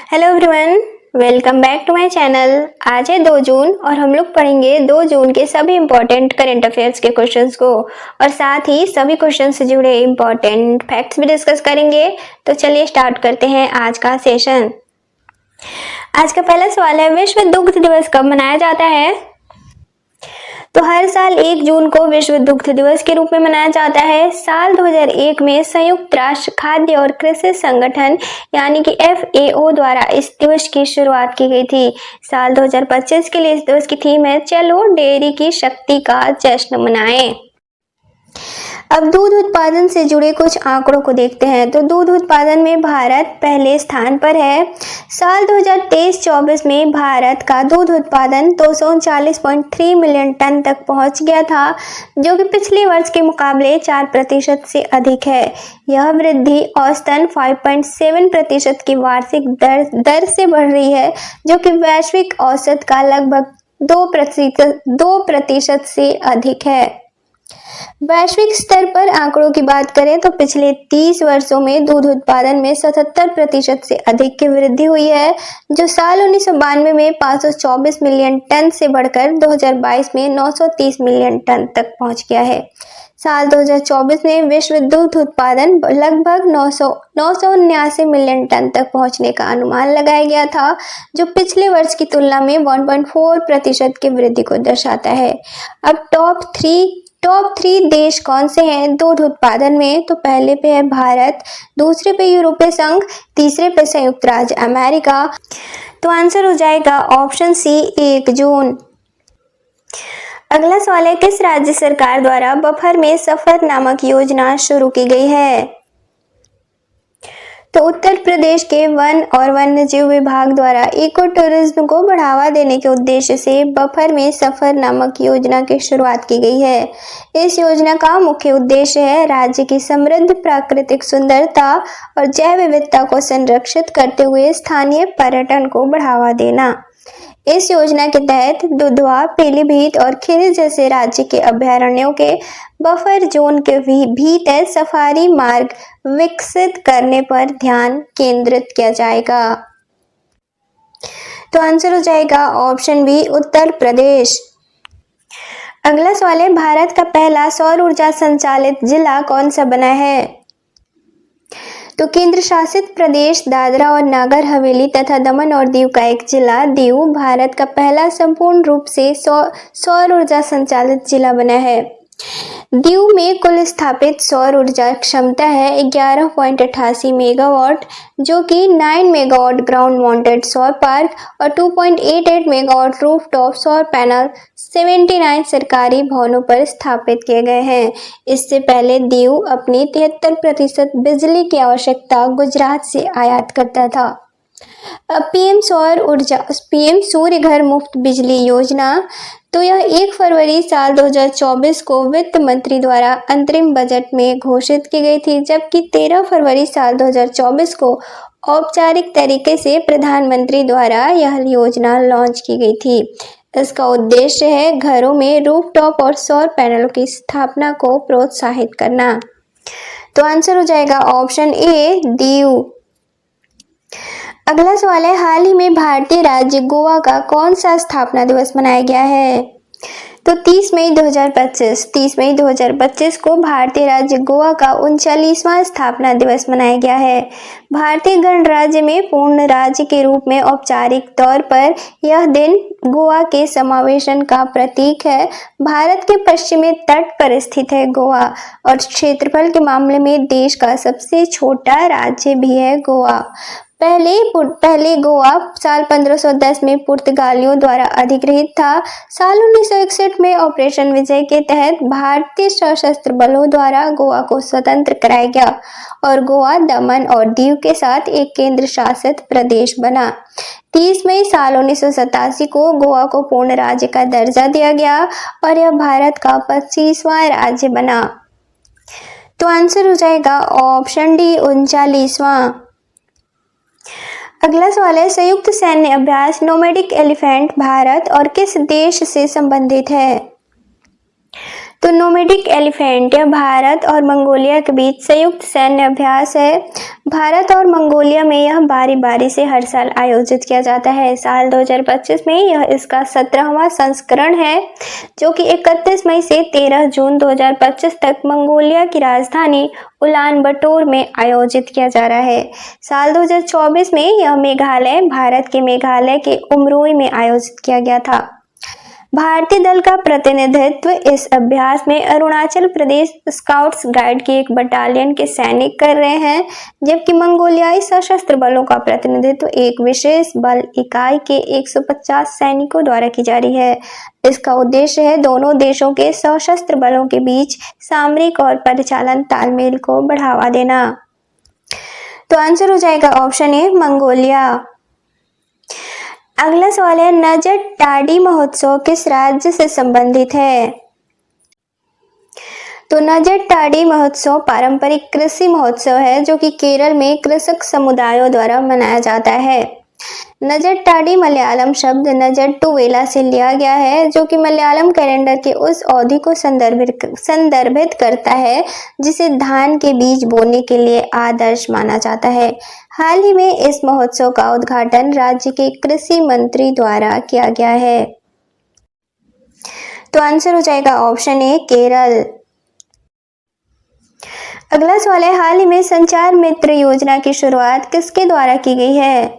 Hello everyone, welcome back to my channel. आज है 2 जून और हम लोग पढ़ेंगे 2 जून के सभी इम्पोर्टेंट करंट अफेयर्स के क्वेश्चंस को और साथ ही सभी क्वेश्चन से जुड़े इम्पोर्टेंट फैक्ट्स भी डिस्कस करेंगे। तो चलिए स्टार्ट करते हैं आज का सेशन। आज का पहला सवाल है, विश्व दुग्ध दिवस कब मनाया जाता है? तो हर साल 1 जून को विश्व दुग्ध दिवस के रूप में मनाया जाता है। साल 2001 में संयुक्त राष्ट्र खाद्य और कृषि संगठन यानी कि FAO द्वारा इस दिवस की शुरुआत की गई थी। साल 2025 के लिए इस दिवस की थीम है, चलो डेयरी की शक्ति का जश्न मनाएं। अब दूध उत्पादन से जुड़े कुछ आंकड़ों को देखते हैं। तो दूध उत्पादन में भारत पहले स्थान पर है। साल 2023-24 में भारत का दूध उत्पादन 239.3 मिलियन टन तक पहुंच गया था, जो कि पिछले वर्ष के मुकाबले 4% से अधिक है। यह वृद्धि औसतन 5.7% की वार्षिक दर से बढ़ रही है, जो कि वैश्विक औसत का लगभग 2% से अधिक है। वैश्विक स्तर पर आंकड़ों की बात करें तो पिछले 30 वर्षों में दूध उत्पादन में 77% से अधिक की वृद्धि हुई है, जो साल 1992 में 524 मिलियन टन से बढ़कर 2022 में 930 मिलियन टन तक पहुंच गया है। साल 2024 में विश्व दूध उत्पादन लगभग 979 मिलियन टन तक पहुंचने का अनुमान लगाया गया था, जो पिछले वर्ष की तुलना में 1.4% की वृद्धि को दर्शाता है। अब टॉप थ्री देश कौन से हैं दूध उत्पादन में? तो पहले पे है भारत, दूसरे पे यूरोपीय संघ, तीसरे पे संयुक्त राज्य अमेरिका। तो आंसर हो जाएगा ऑप्शन सी, 1 जून। अगला सवाल है, किस राज्य सरकार द्वारा बफर में सफर नामक योजना शुरू की गई है? तो उत्तर प्रदेश के वन और वन्य जीव विभाग द्वारा इको टूरिज्म को बढ़ावा देने के उद्देश्य से बफर में सफर नामक योजना की शुरुआत की गई है। इस योजना का मुख्य उद्देश्य है राज्य की समृद्ध प्राकृतिक सुंदरता और जैव विविधता को संरक्षित करते हुए स्थानीय पर्यटन को बढ़ावा देना। इस योजना के तहत दुधवा, पीलीभीत और खीरी जैसे राज्य के अभयारण्यों के बफर जोन के भीतर सफारी मार्ग विकसित करने पर ध्यान केंद्रित किया जाएगा। तो आंसर हो जाएगा ऑप्शन बी, उत्तर प्रदेश। अगला सवाल है, भारत का पहला सौर ऊर्जा संचालित जिला कौन सा बना है? तो केंद्र शासित प्रदेश दादरा और नागर हवेली तथा दमन और दीव का एक जिला दीव भारत का पहला संपूर्ण रूप से सौर ऊर्जा संचालित जिला बना है। दीव में कुल स्थापित सौर ऊर्जा क्षमता है 11.88 मेगावाट, जो कि 9 मेगावाट ग्राउंड माउंटेड सौर पार्क और 2.88 मेगावाट रूफटॉप सौर पैनल 79 सरकारी भवनों पर स्थापित किए गए हैं। इससे पहले दीव अपनी 73% बिजली की आवश्यकता गुजरात से आयात करता था। अब पीएम सूर्य घर मुफ्त बिजली योजना, तो यह 1 फरवरी साल 2024 को वित्त मंत्री द्वारा अंतरिम बजट में घोषित की गई थी, जबकि 13 फरवरी साल 2024 को औपचारिक तरीके से प्रधानमंत्री द्वारा यह योजना लॉन्च की गई थी। इसका उद्देश्य है घरों में रूफटॉप और सौर पैनलों की स्थापना को प्रोत्साहित करना। तो आंसर हो जाएगा ऑप्शन ए, दीव। अगला सवाल है, हाल ही में भारतीय राज्य गोवा का कौन सा स्थापना दिवस मनाया गया है? तो 30 मई 2025 को भारतीय राज्य गोवा का 39वां स्थापना दिवस मनाया गया है। भारतीय गणराज्य में पूर्ण राज्य के रूप में औपचारिक तौर पर यह दिन गोवा के समावेशन का प्रतीक है। भारत के पश्चिमी तट पर स्थित है गोवा और क्षेत्रफल के मामले में देश का सबसे छोटा राज्य भी है गोवा। पहले गोवा साल 1510 में पुर्तगालियों द्वारा अधिग्रहित था। साल 1961 में ऑपरेशन विजय के तहत भारतीय सशस्त्र बलों द्वारा गोवा को स्वतंत्र कराया गया और गोवा दमन और दीव के साथ एक केंद्र शासित प्रदेश बना। 30 मई साल 1987 को गोवा को पूर्ण राज्य का दर्जा दिया गया और यह भारत का 25वां राज्य बना। तो आंसर हो जाएगा ऑप्शन डी, 39वां। अगला सवाल है, संयुक्त सैन्य अभ्यास नोमैडिक एलिफेंट भारत और किस देश से संबंधित है? तो नोमैडिक एलिफेंट यह भारत और मंगोलिया के बीच संयुक्त सैन्य अभ्यास है। भारत और मंगोलिया में यह बारी बारी से हर साल आयोजित किया जाता है। साल 2025 में यह इसका 17वां संस्करण है, जो कि 31 मई से 13 जून 2025 तक मंगोलिया की राजधानी उलान बटोर में आयोजित किया जा रहा है। साल 2024 में यह मेघालय, भारत के मेघालय के उमरोई में आयोजित किया गया था। भारतीय दल का प्रतिनिधित्व इस अभ्यास में अरुणाचल प्रदेश स्काउट्स गाइड की एक बटालियन के सैनिक कर रहे हैं, जबकि मंगोलियाई सशस्त्र बलों का प्रतिनिधित्व एक विशेष बल इकाई के 150 सैनिकों द्वारा की जा रही है। इसका उद्देश्य है दोनों देशों के सशस्त्र बलों के बीच सामरिक और परिचालन तालमेल को बढ़ावा देना। तो आंसर हो जाएगा ऑप्शन ए, मंगोलिया। अगला सवाल है, नजट टाडी महोत्सव किस राज्य से संबंधित है? तो नजट टाडी महोत्सव पारंपरिक कृषि महोत्सव है, जो कि केरल में कृषक समुदायों द्वारा मनाया जाता है। नजट टाडी मलयालम शब्द नजट्टू वेला से लिया गया है, जो कि मलयालम कैलेंडर के उस अवधि को संदर्भित करता है जिसे धान के बीज बोने के लिए आदर्श माना जाता है। हाल ही में इस महोत्सव का उद्घाटन राज्य के कृषि मंत्री द्वारा किया गया है। तो आंसर हो जाएगा ऑप्शन ए, केरल। अगला सवाल है, हाल ही में संचार मित्र योजना की शुरुआत किसके द्वारा की गई है?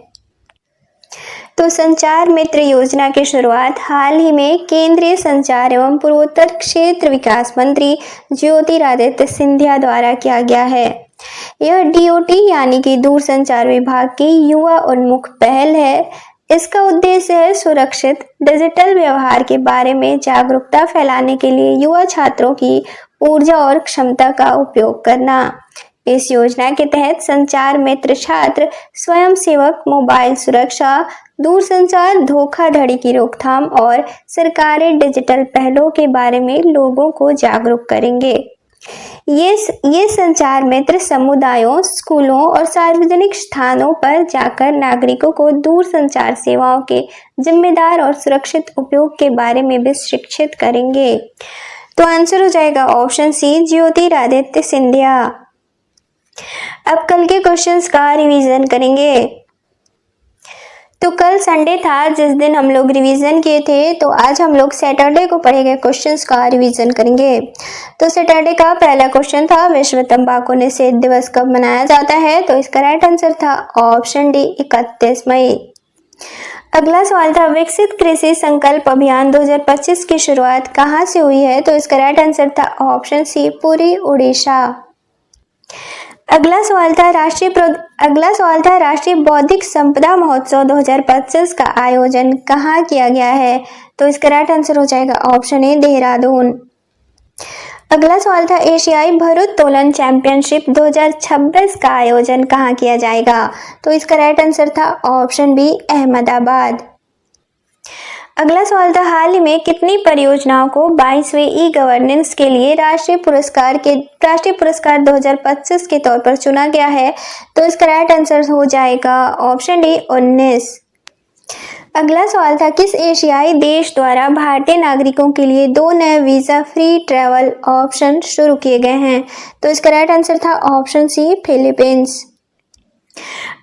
तो संचार मित्र योजना की शुरुआत हाल ही में केंद्रीय संचार एवं पूर्वोत्तर क्षेत्र विकास मंत्री ज्योतिरादित्य सिंधिया द्वारा किया गया है। यह डीओटी यानी कि दूरसंचार विभाग की युवा उन्मुख पहल है। इसका उद्देश्य है सुरक्षित डिजिटल व्यवहार के बारे में जागरूकता फैलाने के लिए युवा छात्रों की ऊर्जा और क्षमता का उपयोग करना। इस योजना के तहत संचार मित्र छात्र स्वयंसेवक मोबाइल सुरक्षा, दूरसंचार धोखाधड़ी की रोकथाम और सरकारी डिजिटल पहलों के बारे में लोगों को जागरूक करेंगे। ये संचार मित्र समुदायों, स्कूलों और सार्वजनिक स्थानों पर जाकर नागरिकों को दूरसंचार सेवाओं के जिम्मेदार और सुरक्षित उपयोग के बारे में भी शिक्षित करेंगे। तो आंसर हो जाएगा ऑप्शन सी, ज्योतिरादित्य सिंधिया। अब कल के क्वेश्चंस का रिवीजन करेंगे। तो कल संडे था जिस दिन हम लोग रिवीजन किए थे, तो आज हम लोग सैटरडे को पढ़े गए क्वेश्चंस का रिवीजन करेंगे। तो सैटरडे का पहला क्वेश्चन था, विश्व तंबाकू निषेध दिवस कब मनाया जाता है? तो इसका राइट आंसर था ऑप्शन डी, 31 मई। अगला सवाल था, विकसित कृषि संकल्प अभियान 2025 की शुरुआत कहाँ से हुई है? तो इसका राइट आंसर था ऑप्शन सी, पुरी, उड़ीसा। अगला सवाल था राष्ट्रीय बौद्धिक संपदा महोत्सव 2025 का आयोजन कहाँ किया गया है? तो इसका राइट आंसर हो जाएगा ऑप्शन ए, देहरादून। अगला सवाल था, एशियाई भारोत्तोलन चैंपियनशिप 2026 का आयोजन कहाँ किया जाएगा? तो इसका राइट आंसर था ऑप्शन बी, अहमदाबाद। अगला सवाल था, हाल ही में कितनी परियोजनाओं को 22वें ई गवर्नेंस के लिए राष्ट्रीय पुरस्कार 2025 के तौर पर चुना गया है? तो इसका राइट आंसर हो जाएगा ऑप्शन डी, 19। अगला सवाल था, किस एशियाई देश द्वारा भारतीय नागरिकों के लिए 2 नए वीजा फ्री ट्रैवल ऑप्शन शुरू किए गए हैं? तो इसका राइट आंसर था ऑप्शन सी, फिलीपींस।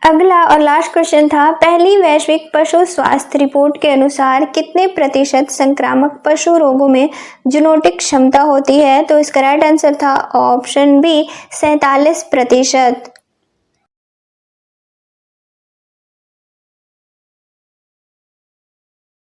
अगला और लास्ट क्वेश्चन था, पहली वैश्विक पशु स्वास्थ्य रिपोर्ट के अनुसार कितने प्रतिशत संक्रामक पशु रोगों में जूनोटिक क्षमता होती है? तो इसका राइट आंसर था ऑप्शन बी, 47%।